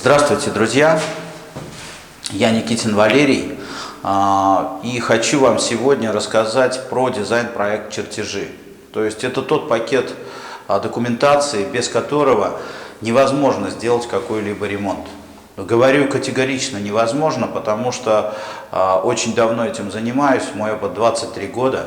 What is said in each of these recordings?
Здравствуйте, друзья! Я Никитин Валерий, и хочу вам сегодня рассказать про дизайн-проект чертежи. То есть это тот пакет документации, без которого невозможно сделать какой-либо ремонт. Говорю категорично невозможно, потому что очень давно этим занимаюсь, мой опыт 23 года,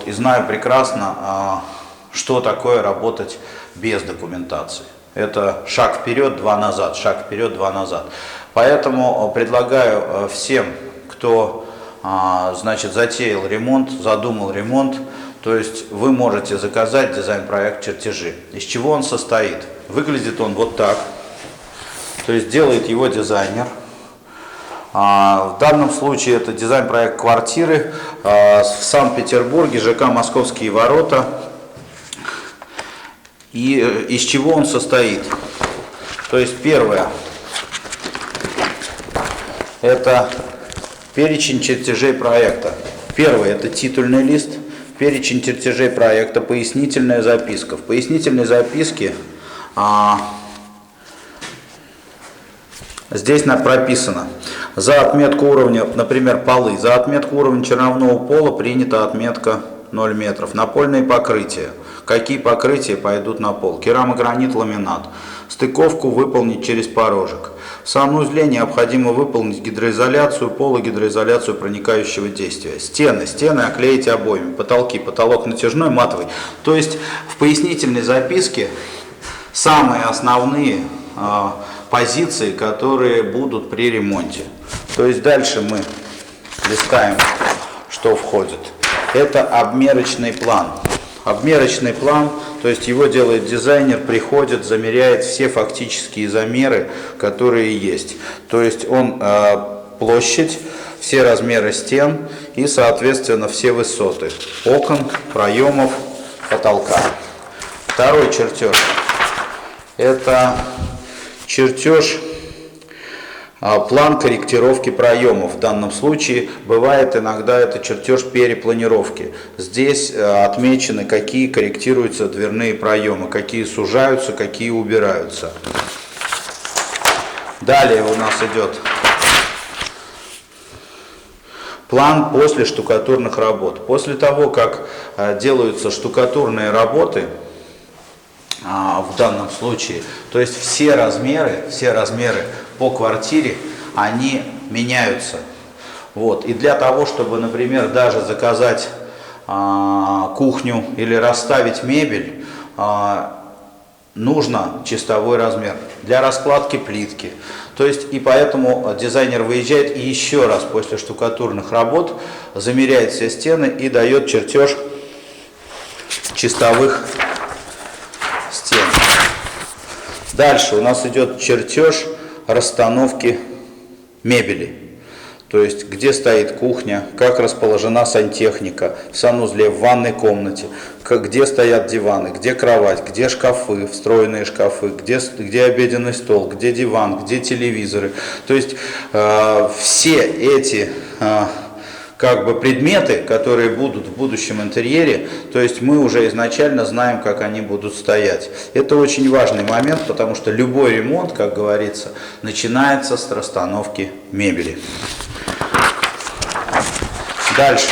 и знаю прекрасно, что такое работать без документации. Это шаг вперед, два назад, шаг вперед, два назад. Поэтому предлагаю всем, кто затеял ремонт, задумал ремонт, то есть вы можете заказать дизайн-проект чертежи. Из чего он состоит? Выглядит он вот так. То есть делает его дизайнер. В данном случае это дизайн-проект квартиры в Санкт-Петербурге, ЖК «Московские ворота». И из чего он состоит? То есть первое, это перечень чертежей проекта. Первое, это титульный лист, перечень чертежей проекта, пояснительная записка. В пояснительной записке здесь прописано: за отметку уровня, например, полы, за отметку уровня черновного пола принята отметка 0 метров. Напольные покрытия. Какие покрытия пойдут на пол? Керамогранит, ламинат. Стыковку выполнить через порожек. В санузле необходимо выполнить гидроизоляцию пола, гидроизоляцию проникающего действия. Стены оклеить обоями. Потолки, потолок натяжной, матовый. То есть в пояснительной записке самые основные позиции, которые будут при ремонте. То есть дальше мы листаем, что входит. Это обмерочный план. Обмерочный план, то есть его делает дизайнер, приходит, замеряет все фактические замеры, которые есть. То есть он площадь, все размеры стен и, соответственно, все высоты окон, проемов, потолка. Второй чертеж. Это чертеж, план корректировки проемов. В данном случае бывает иногда это чертеж перепланировки. Здесь отмечены, какие корректируются дверные проемы, какие сужаются, какие убираются. Далее у нас идет план после штукатурных работ. После того, как делаются штукатурные работы, в данном случае, то есть все размеры по квартире, они меняются. И для того, чтобы, например, даже заказать кухню или расставить мебель, нужно чистовой размер для раскладки плитки. То есть и поэтому дизайнер выезжает и еще раз после штукатурных работ замеряет все стены и дает чертеж чистовых стен. Дальше у нас идет чертеж расстановки мебели. То есть где стоит кухня, как расположена сантехника, в санузле, в ванной комнате, где стоят диваны, где кровать, где шкафы, встроенные шкафы, где обеденный стол, где диван, где телевизоры. То есть все эти предметы, которые будут в будущем интерьере, то есть мы уже изначально знаем, как они будут стоять. Это очень важный момент, потому что любой ремонт, как говорится, начинается с расстановки мебели. Дальше.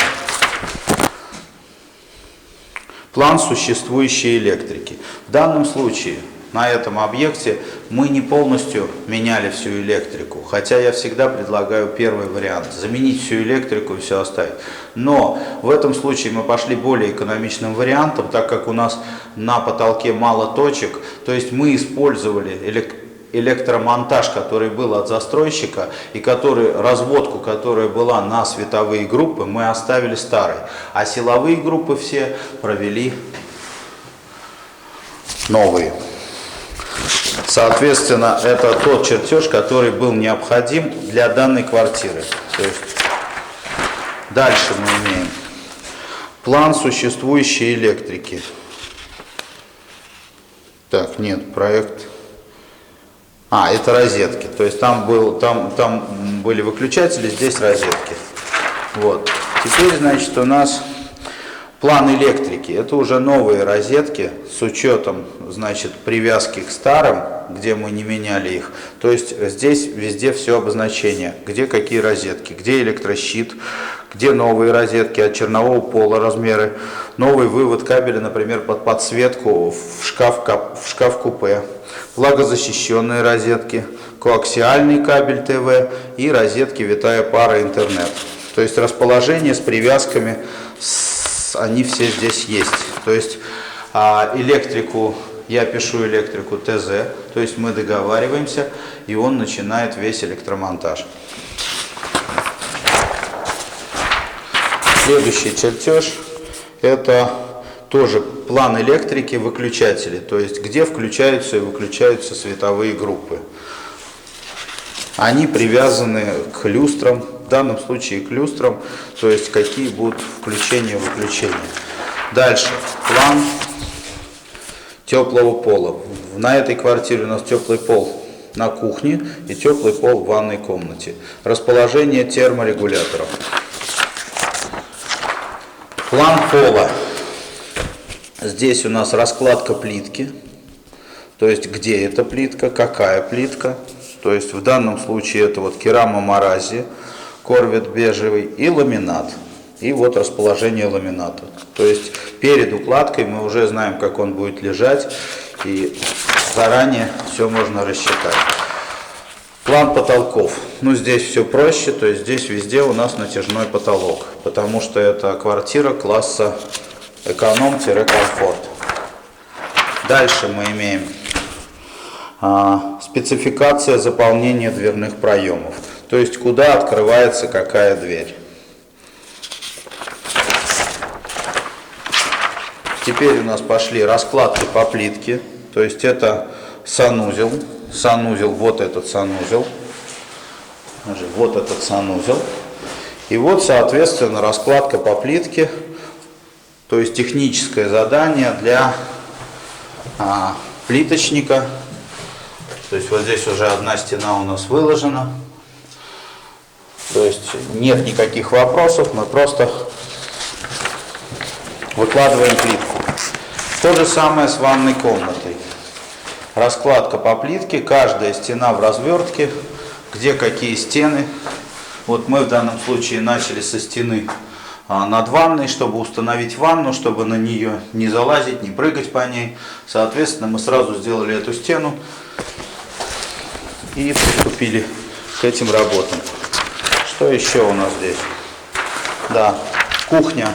План существующей электрики. В данном случае на этом объекте мы не полностью меняли всю электрику, хотя я всегда предлагаю первый вариант, заменить всю электрику и все оставить. Но в этом случае мы пошли более экономичным вариантом, так как у нас на потолке мало точек, то есть мы использовали электромонтаж, который был от застройщика, и разводку, которая была на световые группы, мы оставили старой, а силовые группы все провели новые. Соответственно, это тот чертеж, который был необходим для данной квартиры. То есть дальше мы имеем план существующей электрики. Так, нет, проект. Это розетки. То есть там были выключатели, здесь розетки. Теперь, у нас План электрики. Это уже новые розетки с учетом, значит, привязки к старым, где мы не меняли их. То есть здесь везде все обозначение, где какие розетки, где электрощит, где новые розетки от чернового пола размеры, новый вывод кабеля, например, под подсветку в шкаф-купе, влагозащищенные розетки, коаксиальный кабель ТВ и розетки витая пара интернет. То есть расположение с привязками, они все здесь есть. То есть электрику, я пишу электрику ТЗ, то есть мы договариваемся, и он начинает весь электромонтаж. Следующий чертеж — это тоже план электрики, выключатели, то есть где включаются и выключаются световые группы. Они привязаны к люстрам, в данном случае к люстрам, то есть какие будут включения и выключения. Дальше план теплого пола. На этой квартире у нас теплый пол на кухне и теплый пол в ванной комнате. Расположение терморегуляторов. План пола. Здесь у нас раскладка плитки, то есть где эта плитка, какая плитка. То есть в данном случае это вот керамомаразия, корвет бежевый и ламинат. И вот расположение ламината. То есть перед укладкой мы уже знаем, как он будет лежать, и заранее все можно рассчитать. План потолков. Ну здесь все проще, то есть здесь везде у нас натяжной потолок, потому что это квартира класса эконом-комфорт. Дальше мы имеем спецификация заполнения дверных проемов, то есть куда открывается какая дверь. Теперь у нас пошли раскладки по плитке, то есть это санузел, вот этот санузел, вот этот санузел, и вот соответственно раскладка по плитке, то есть техническое задание для плиточника. То есть вот здесь уже одна стена у нас выложена. То есть нет никаких вопросов, мы просто выкладываем плитку. То же самое с ванной комнатой. Раскладка по плитке, каждая стена в развертке, где какие стены. Вот мы в данном случае начали со стены над ванной, чтобы установить ванну, чтобы на нее не залазить, не прыгать по ней. Соответственно, мы сразу сделали эту стену и приступили к этим работам. Что еще у нас здесь? Да, кухня.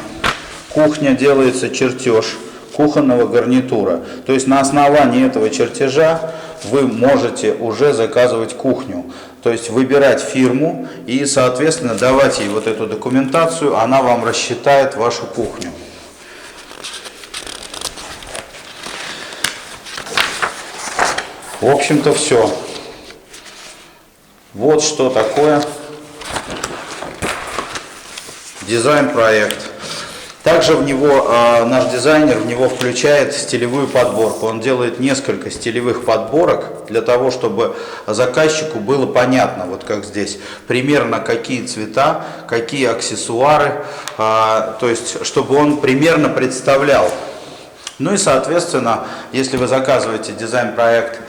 Кухня делается чертеж кухонного гарнитура. То есть на основании этого чертежа вы можете уже заказывать кухню. То есть выбирать фирму и, соответственно, давать ей вот эту документацию, она вам рассчитает вашу кухню. В общем-то все. Вот что такое дизайн-проект. Также в него наш дизайнер в него включает стилевую подборку. Он делает несколько стилевых подборок для того, чтобы заказчику было понятно, вот как здесь, примерно какие цвета, какие аксессуары, то есть чтобы он примерно представлял. Ну и соответственно, если вы заказываете дизайн-проект,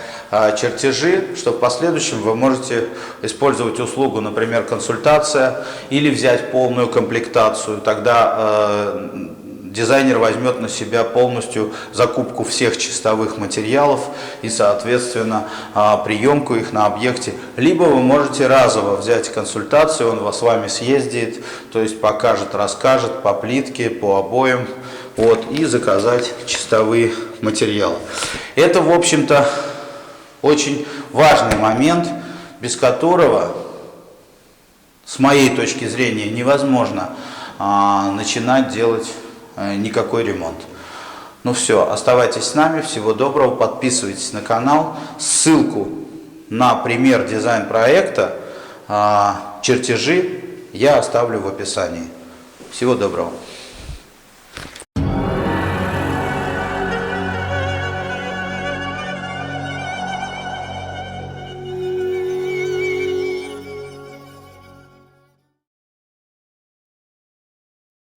чертежи, что в последующем вы можете использовать услугу, например, консультация, или взять полную комплектацию. Тогда дизайнер возьмет на себя полностью закупку всех чистовых материалов и, соответственно, приемку их на объекте. Либо вы можете разово взять консультацию, он с вами съездит, то есть покажет, расскажет по плитке, по обоям, вот, и заказать чистовые материалы. Это, в общем-то, очень важный момент, без которого, с моей точки зрения, невозможно начинать делать никакой ремонт. Ну все, оставайтесь с нами, всего доброго, подписывайтесь на канал. Ссылку на пример дизайн-проекта, чертежи я оставлю в описании. Всего доброго.